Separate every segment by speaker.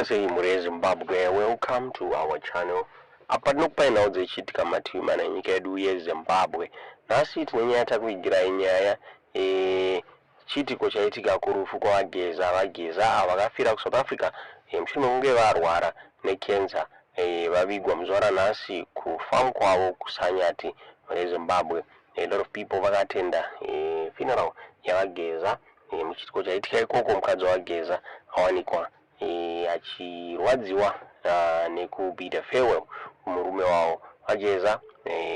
Speaker 1: Say Mure Zimbabwe, welcome to our channel. Apa nokupa now zechitika matimana nyika yedu yeZimbabwe. Nasi tinonyata kuigira inyaya chitiko chaitika kurufu kwa vageza vakafira ku South Africa mushure mekunge varwara necancer vavigwa muzvara nasi kufamu kwavo kusanyati reZimbabwe. A lot of people vakatenda funeral yavageza muchitiko chaitika ikoko mukadzi wageza awanikwa achirwadziwa nekubida farewell kumurume wavo vageza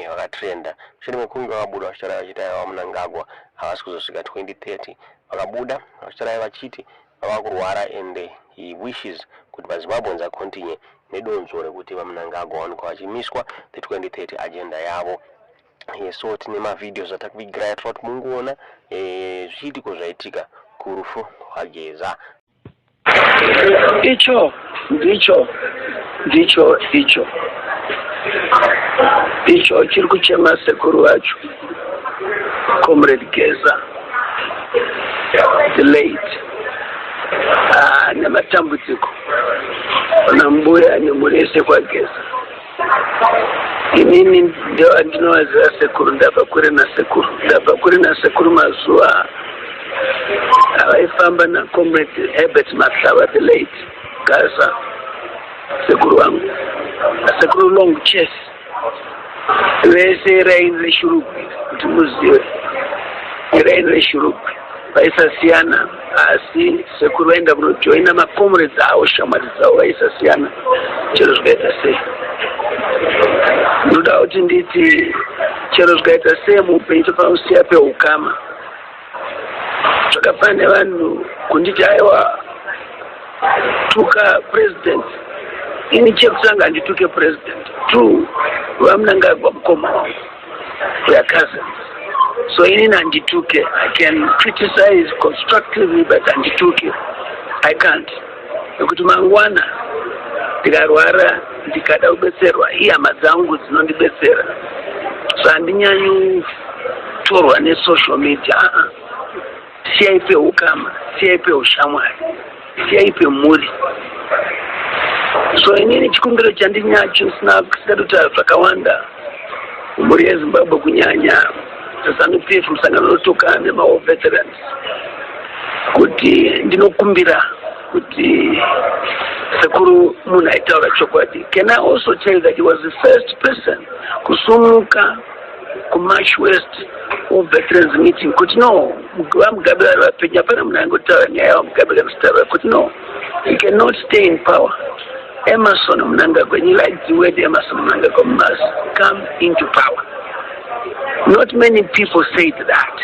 Speaker 1: vakatrenda mushure mekunge vakabuda vachitarai vachita vamunangagwa havasi kuzosvika 2030 vakabuda vachitarai vachiti vava kurwara and he wishes kuti vaZimbabweans akontinue nedonzvo rekuti vamunangagwa vaonekwa vachimiswa the 2030 agenda yavo. So tine mavideos atakuvigira yatira kuti mungoona zvichitiko zvaitika kurufu rwageza.
Speaker 2: Icho chiri kuchema sekuru wacho Comrade Geza the late nematambudziko ona mbuya nemurese kwa Geza. Inini ndio andinowaziva sekuru ndabva kure na sekuru mazuva avaifamba na Comrade Herbert Matlava the late Gaza sekuru wangu sekuru long chess vese rainre shurupi kuti muzive rainre shurupi vaisasiyana asi sekuru vaenda kunojoina macomrades avo shamwari dzavo vaisasiyana chero zvikaita sei. Ndoda kuti nditi chero zvikaita sei muupenyu tofanira kusiya peukama. Zvakapane vanhu kunditi aiwa tuka president ini chekutanga ndituke president two vamunangagwa mukoma wangu we are cousins, so ini nandituke. I can criticize constructively but andituke I can't nekuti mangwana ndikarwara ndikada kubetserwa ihama dzangu dzinondibetsera, so handinyanyi torwa nesocial media. Siyai peukama, siyai peushamwari, siyai pemhuri. So inini chikumbiro chandinacho sina kutaura zvakawanda mhuri yeZimbabwe kunyanya ZANU-PF musangano unotoka nemaWar Veterans kuti ndinokumbira kuti sekuru munhu aitaura chokwadi. Can I also tell that he was the first person kusumuka ku March West War Veterans meeting kuti no Mugabe arapenya pana munhu angotaura nyaya yaMugabe kanositaura kuti no, he cannot stay in power. Emerson Mnangagwa, when you like the word Emerson Mnangagwa must come into power. Not many people said that.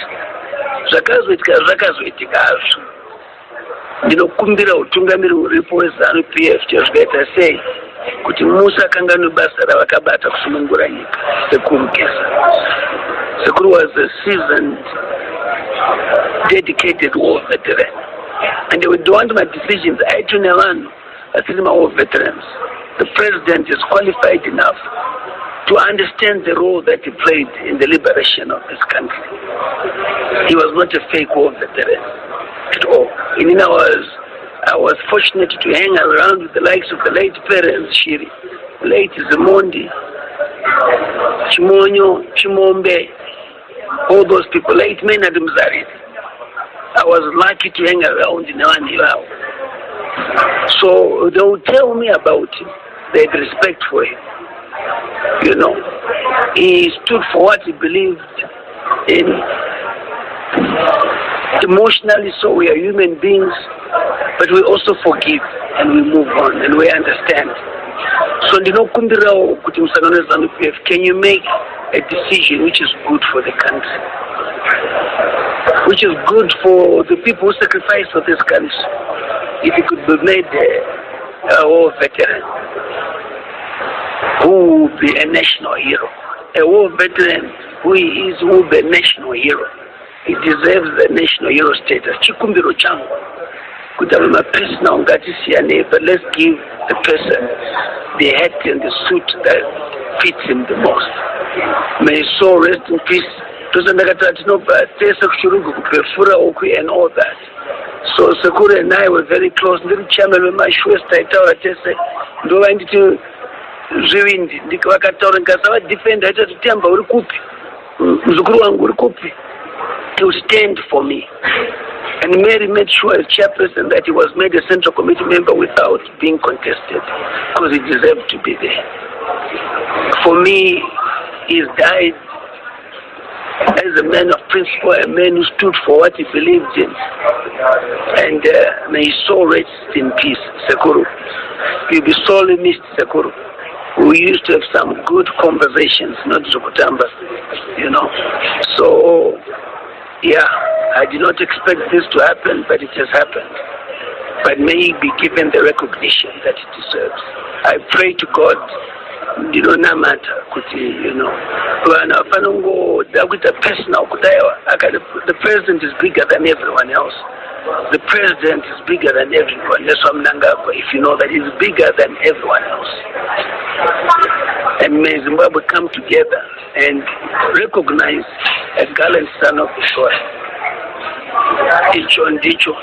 Speaker 2: Zvakazoitika hazvo. Ndinokumbira utungamiri uripo weZANU-PF chezvikaita sei kuti Musa kanganwe basa ravakabata kusunungura nyika. Sekuru Geza. Sekuru was a seasoned, dedicated war veteran. And they would want my decisions. I tune one. As war veterans, the president is qualified enough to understand the role that he played in the liberation of this country. He was not a fake war veteran at all. I was fortunate to hang around with the likes of the late parents, Shiri, late Zimondi, Chimonyo, Chimombe, all those people, late Maynard Mzari. I was lucky to hang around in Awaniwao. So they would tell me about him. They had respect for him. You know, he stood for what he believed in. Emotionally, so we are human beings, but we also forgive and we move on and we understand. So ndinokumbirawo kuti musangano weZANU-PF, can you make a decision which is good for the country, which is good for the people who sacrificed for this country? If he could be made a war veteran who would be a national hero, a war veteran who will be a national hero, he deserves the national hero status. Chikumbiro changu Could have a person on Gatisiane, but let's give the person the hat and the suit that fits him the most. May his soul rest in peace. And all that. So Sekuru and I were very close. Little chairman with my shoes tight out. I just said, do I need to ruin the Kwakator and Kasawa defend I just temper Urkupi. He would stand for me. And Mary made sure as chairperson that he was made a central committee member without being contested, because he deserved to be there. For me, he's died as a man of principle, a man who stood for what he believed in. And may his soul rest in peace, Sekuru. You'll be sorely missed, Sekuru. We used to have some good conversations, not Zukutamba, you know. So, yeah, I did not expect this to happen, but it has happened. But may he be given the recognition that he deserves. I pray to God, you know, no matter, you know, the president is bigger than everyone else. The president is bigger than everyone. That's why if you know that he's bigger than everyone else. And may Zimbabwe come together and recognize a gallant son of the soil. Icho ndicho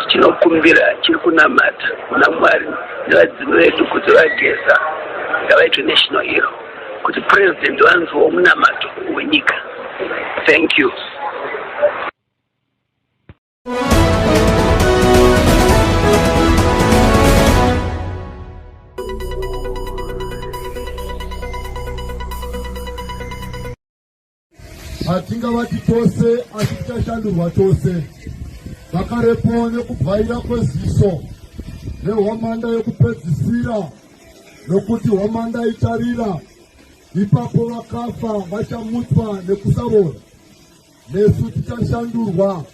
Speaker 2: chinokumbira chiri kunamata kuna Mwari nevadzimi vedu kuti vageza ngavaitwe national hero kuti president wanzwawo munamato wenyika. Thank you.
Speaker 3: Hatingavati tose asi tichashandurwa tose. Vakarepo nekubvaira kweziso nehwamanda yekupedzisira nokuti hwamanda itarira. Ipapo vakafa vachamutswa nekusavora. Nesu tichashandurwa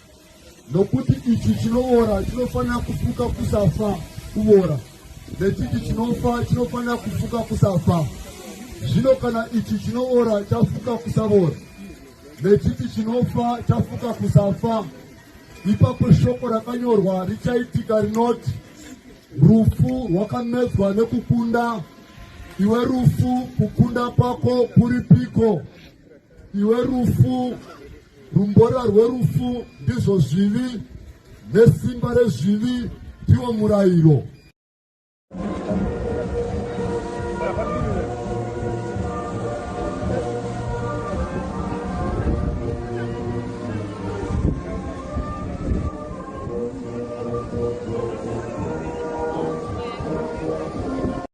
Speaker 3: nokuti ichi chinoora chinofanira kufuka kusafa kuvora. Nechiti chinofa chinofanira kufuka kusafa. Zvino kana ichi chinoora chafuka kusavora, nechiti chinofa chafuka kusafa, ipapo shoko rakanyorwa richaitika rinoti, rufu rwakamedzwa nekukunda. Iwe rufu, kukunda kwako kuripiko? Iwe rufu, rumbora rwerufu ndizvo zvivi, nesimba rezvivi ndiwo murayiro.